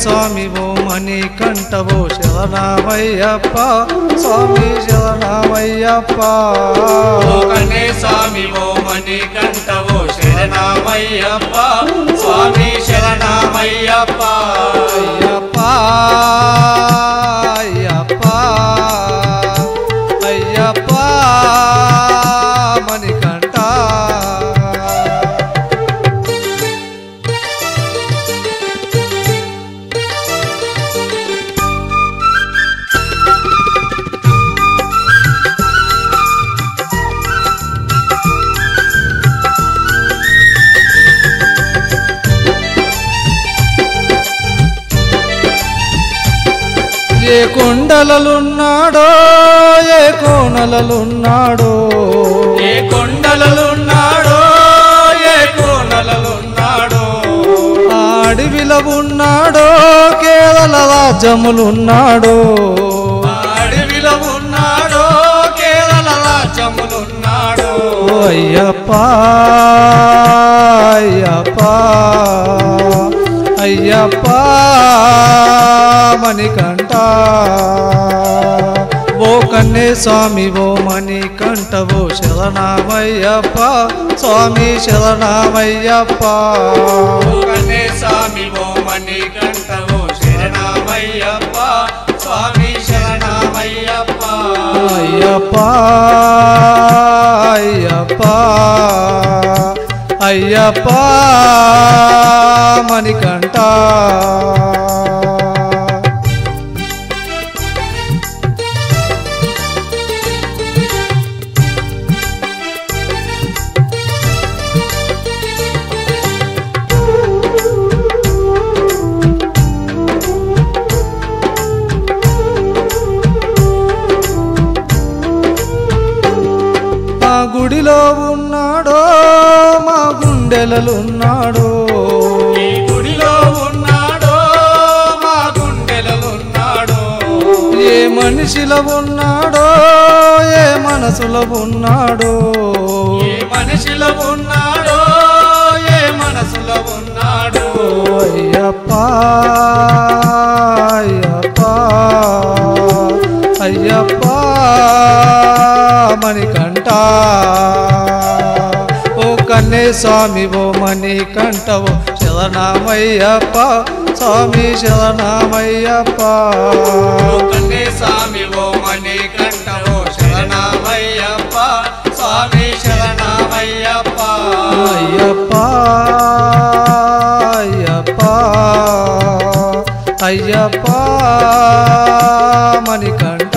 స్వామి ఓ మణికంఠవో శరణమయ్యప్ప స్వామి శరణమయ్యప్ప కన్నే స్వామి ఓ మణికంఠవో శరణమయ్యప్ప స్వామి శరణమయ్యప్ప అయ్యప్ప అయ్యప్ప అయ్యప్ప మణికంఠ ఏ కొండలలున్నాడో ఏ కోనలలున్నాడో ఏ కొండలలున్నాడో ఏ కోనలలున్నాడో అడవిలో ఉన్నాడో కేరళ రాజ్యములున్నాడో అడవిలో ఉన్నాడో కేరళ రాజ్యములున్నాడో అయ్యప్ప అయ్యప్ప అయ్యప్ప మణికంఠ ఓ కన్నే స్వామి ఓ మణికంఠవో శరణమయ్యప్ప స్వామి శరణమయ్యప్ప కన్నే స్వామి ఓ మణికంఠవో శరణమయ్యప్ప స్వామి శరణమయ్యప్ప అయ్యప్ప అయ్యప్ప అయ్యప్ప మణికంఠ గుడిలో ఉన్నాడో మా గుండెలలున్నాడో ఈ గుడిలో ఉన్నాడో మా గుండెలలున్నాడో ఏ మనిషిలో ఉన్నాడో ఏ మనసులో ఉన్నాడో ఏ మనిషిలో ఉన్నాడో ఏ మనసులో ఉన్నాడో అయ్యప్ప అయ్యప్ప అయ్యప్ప మణికంఠ ఓ కన్నే స్వామి ఓ మణికంఠవో శరణమయ్యప్ప స్వామి శరణమయ్యప్ప కన్నే స్వామి ఓ మణికంఠవో శరణమయ్యప్ప స్వామి శరణమయ్యప్ప అయ్యప్ప అయ్యప్ప అయ్యప్ప మణికంఠ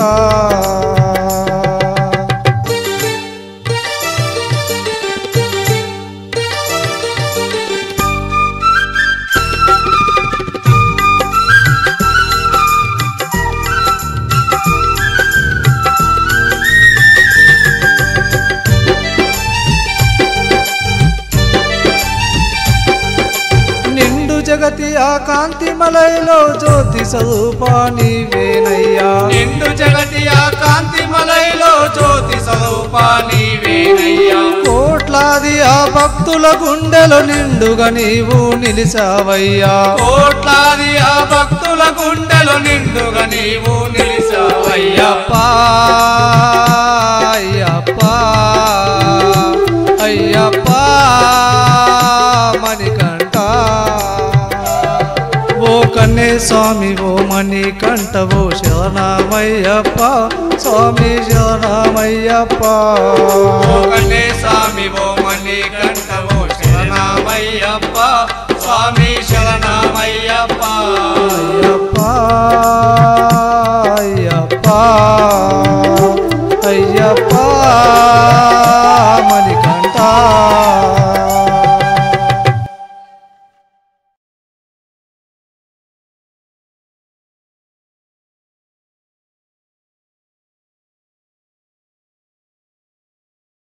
జగతి ఆ కాంతి మలైలో జ్యోతి స్వరూపా నీవేనయ్యా నిండు జగతి ఆ కాంతి మలైలో జ్యోతి స్వరూపా నీవేనయ్యా కోట్లాది ఆ భక్తుల గుండెలో నిండుగా నీవు నిలిచావయ్యా కోట్లాది ఆ భక్తుల గుండెలో నిండుగా నీవు నిలిచావయ్యా అయ్యప్ప అయ్యప్ప మణికంఠ ఓ కన్నే స్వామి ఓ మణికంఠవో శరణమయ్యప్ప స్వామి శరణమయ్యప్ప కన్నే స్వామి ఓ మణికంఠవో శరణమయ్యప్ప స్వామి శరణమయ్యప్ప